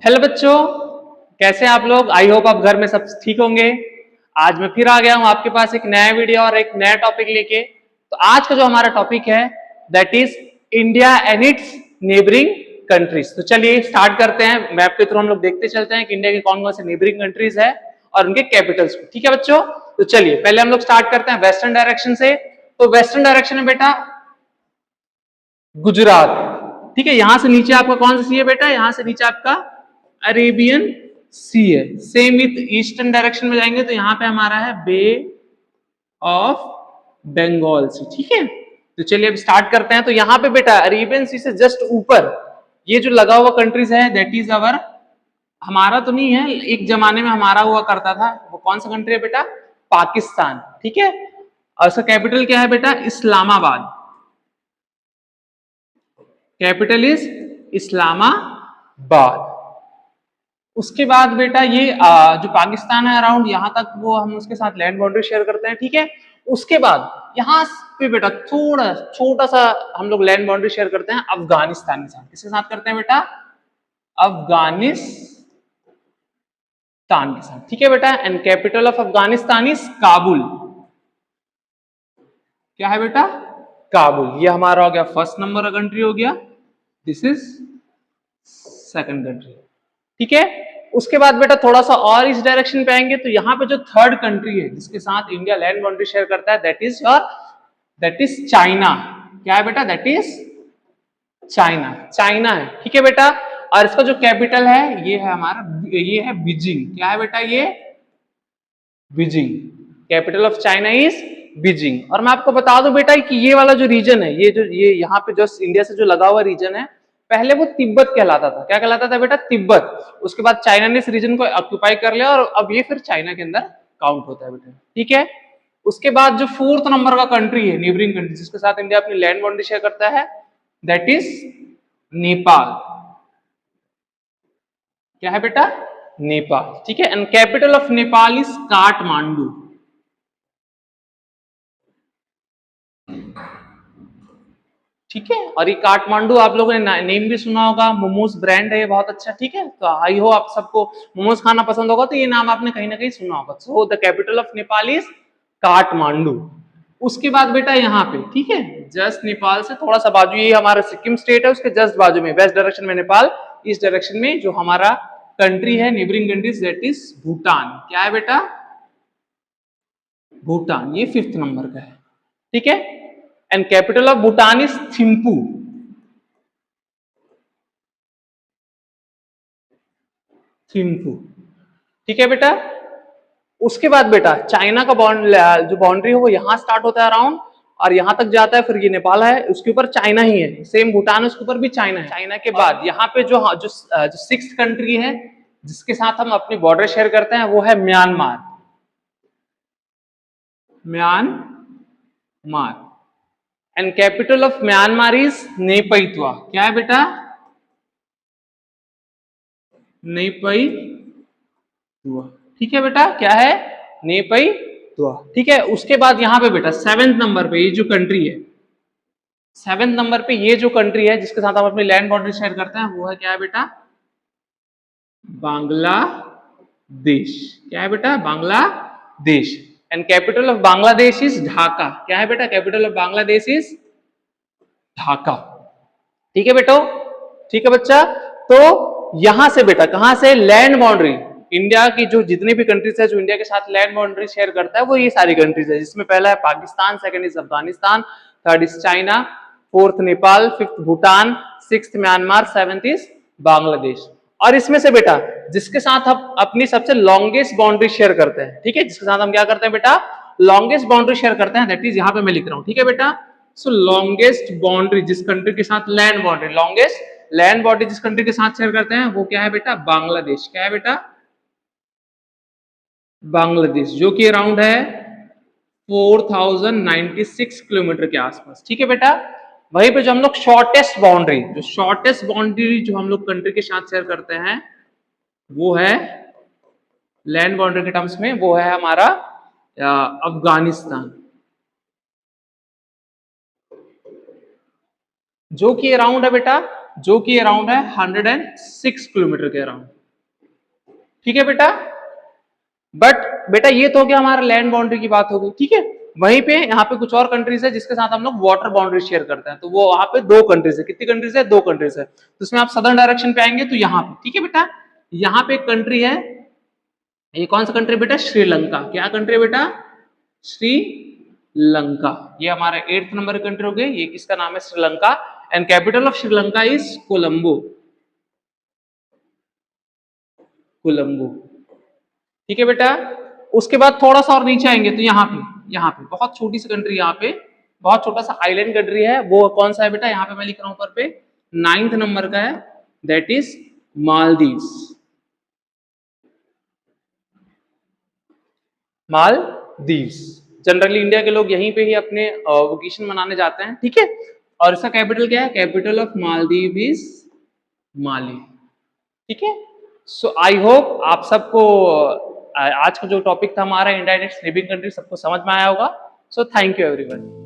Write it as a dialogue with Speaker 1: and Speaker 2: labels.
Speaker 1: Hello बच्चों, कैसे हैं आप लोग। आई होप आप घर में सब ठीक होंगे। आज मैं फिर आ गया हूं आपके पास एक नया वीडियो और एक नया टॉपिक लेके। तो आज का जो हमारा टॉपिक है that is India and it's neighbouring countries. तो चलिए स्टार्ट करते हैं। मैप के थ्रू हम लोग देखते चलते हैं कि इंडिया के कौन कौन से नेबरिंग कंट्रीज है और उनके कैपिटल्स को। ठीक है बच्चों, तो चलिए पहले हम लोग स्टार्ट करते हैं वेस्टर्न डायरेक्शन से। तो वेस्टर्न डायरेक्शन में बेटा गुजरात, ठीक है। यहां से नीचे आपका कौन सा सी है बेटा, यहां से नीचे आपका अरेबियन सी है। सेम विथ ईस्टर्न डायरेक्शन में जाएंगे तो यहां पे हमारा है बे ऑफ बंगाल सी, ठीक है। तो चलिए अब स्टार्ट करते हैं। तो यहां पे बेटा अरेबियन सी से जस्ट ऊपर ये जो लगा हुआ कंट्रीज है दैट इज अवर, हमारा तो नहीं है, एक जमाने में हमारा हुआ करता था। वो कौन सा कंट्री है बेटा, पाकिस्तान, ठीक है। और उसका कैपिटल क्या है बेटा, इस्लामाबाद। Capital is Islamabad. उसके बाद बेटा ये जो पाकिस्तान है अराउंड यहां तक वो हम उसके साथ लैंड बाउंड्री शेयर करते हैं, ठीक है। उसके बाद यहां पे बेटा थोड़ा छोटा सा हम लोग लैंड बाउंड्री शेयर करते हैं अफगानिस्तान के साथ। किसके साथ करते हैं बेटा, अफगानिस्तान के साथ, ठीक है बेटा। And capital of Afghanistan is Kabul. क्या है बेटा, काबुल। ये हमारा हो गया फर्स्ट नंबर का कंट्री हो गया, दिस इज सेकंड कंट्री, ठीक है। उसके बाद बेटा थोड़ा सा और इस डायरेक्शन पे आएंगे तो यहाँ पे जो थर्ड कंट्री है जिसके साथ इंडिया लैंड बाउंड्री शेयर करता है दैट इज चाइना। क्या है बेटा, दैट इज चाइना, चाइना है, ठीक है बेटा। और इसका जो कैपिटल है ये है हमारा, ये है बीजिंग। क्या है बेटा, ये Beijing. Capital of China is Beijing. और मैं आपको बता दूं बेटा कि ये वाला जो रीजन है, ये यहाँ पे जो इंडिया से जो लगा हुआ रीजन है, पहले वो तिब्बत कहलाता था। क्या कहलाता था बेटा, तिब्बत। उसके बाद चाइना ने इस रीजन को ऑक्यूपाई कर लिया और अब ये फिर चाइना के अंदर काउंट होता है बेटा, ठीक है। उसके बाद जो फोर्थ नंबर का कंट्री है नेबरिंग कंट्री जिसके साथ इंडिया अपनी लैंड बाउंड्री शेयर करता है दैट इज नेपाल। क्या है बेटा, नेपाल, ठीक है। And capital of Nepal is Kathmandu. ठीक है। और ये काठमांडू आप लोगों ने नेम भी सुना होगा, मोमोज ब्रांड है ये बहुत अच्छा, ठीक है। तो आई हो आप सबको मोमोज खाना पसंद होगा तो ये नाम आपने कहीं ना कहीं सुना होगा। So the capital of Nepal is Kathmandu. उसके बाद बेटा यहाँ पे, ठीक है, जस्ट नेपाल से थोड़ा सा बाजू, ये हमारा सिक्किम स्टेट है, उसके जस्ट बाजू में वेस्ट डायरेक्शन में नेपाल, ईस्ट डायरेक्शन में जो हमारा कंट्री है neighbouring countries that is Bhutan. क्या है बेटा, भूटान। ये फिफ्थ नंबर का है, ठीक है। And capital of Bhutan is Thimphu. Thimphu, ठीक है बेटा। उसके बाद बेटा चाइना का जो बाउंड्री है वो यहां स्टार्ट होता है अराउंड और यहां तक जाता है, फिर ये नेपाल है, उसके ऊपर चाइना ही है। सेम भूटान है, उसके ऊपर भी चाइना है। चाइना के बाद यहाँ पे जो जो सिक्स्थ कंट्री है जिसके साथ हम अपनी बॉर्डर शेयर करते हैं वो है Myanmar. Myanmar. And capital of Myanmar is Naypyidaw. क्या है बेटा, नेपैतवा, ठीक है बेटा। क्या है, नेपैतवा, ठीक है। उसके बाद यहाँ पे बेटा सेवेंथ नंबर पे ये जो कंट्री है, सेवेंथ नंबर पे ये जो कंट्री है जिसके साथ हम अपनी लैंड बाउंड्री शेयर करते हैं वो है क्या है बेटा, बांग्लादेश। क्या है बेटा, Bangladesh. And capital of Bangladesh is Dhaka. क्या है बेटा, capital of Bangladesh is Dhaka, ठीक है बेटो, ठीक है बच्चा। तो यहां से बेटा कहां से, लैंड बाउंड्री, इंडिया की जो जितने भी कंट्रीज है जो इंडिया के साथ लैंड बाउंड्री शेयर करता है वो ये सारी कंट्रीज है, जिसमें पहला है Pakistan, second is Afghanistan, third is China, fourth Nepal, fifth Bhutan, sixth Myanmar, seventh is Bangladesh. और इसमें से बेटा जिसके साथ हम अपनी सबसे लॉन्गेस्ट बाउंड्री शेयर करते हैं, ठीक है, जिसके साथ हम क्या करते हैं बेटा, लॉन्गेस्ट बाउंड्री शेयर करते हैं दैट इज यहां पे मैं लिख रहा हूं, ठीक है बेटा। सो लॉन्गेस्ट बाउंड्री जिस कंट्री के साथ land boundary, longest land boundary जिस कंट्री के साथ शेयर करते हैं वो क्या है बेटा, बांग्लादेश। क्या है बेटा, बांग्लादेश, जो कि अराउंड है 4096 किलोमीटर के आसपास, ठीक है बेटा। वहीं पे जो हम लोग शॉर्टेस्ट बाउंड्री, जो शॉर्टेस्ट बाउंड्री जो हम लोग कंट्री के साथ शेयर करते हैं वो है लैंड बाउंड्री के टर्म्स में वो है हमारा अफगानिस्तान, जो कि अराउंड है बेटा, जो कि अराउंड है 106 किलोमीटर के अराउंड, ठीक है बेटा। बट बेटा ये तो हो गया हमारा लैंड बाउंड्री की बात हो गई, ठीक है। वहीं पे यहाँ पे कुछ और कंट्रीज है जिसके साथ हम लोग वाटर बाउंड्री शेयर करते हैं, तो वो वहां पे 2 कंट्रीज है। कितनी कंट्रीज है? 2 कंट्रीज है। तो उसमें आप सदर्न डायरेक्शन पे आएंगे तो यहाँ पे, ठीक है बेटा, यहाँ पे एक कंट्री है, ये कौन सा कंट्री बेटा? श्रीलंका। क्या कंट्री बेटा? श्रीलंका। ये हमारा 8th नंबर कंट्री हो गई, ये किसका नाम है? Sri Lanka. And capital of Sri Lanka is Colombo. Colombo, ठीक है बेटा। उसके बाद थोड़ा सा और नीचे आएंगे तो यहाँ पे बहुत छोटी सी कंट्री, यहाँ पे बहुत छोटा सा आइलैंड कंट्री है, वो कौन सा है बेटा? यहाँ पे मैं लिख रहा हूं ऊपर पे 9th नंबर का है, that is Maldives. Maldives. Generally India के लोग यहीं पे ही अपने वेकेशन मनाने जाते हैं, ठीक है। और इसका कैपिटल क्या है? कैपिटल ऑफ मालदीव इज माली, ठीक है। सो आई होप आप सबको आज का जो टॉपिक था हमारा इनडायरेक्ट नेबरिंग कंट्री सबको समझ में आया होगा। So thank you everyone.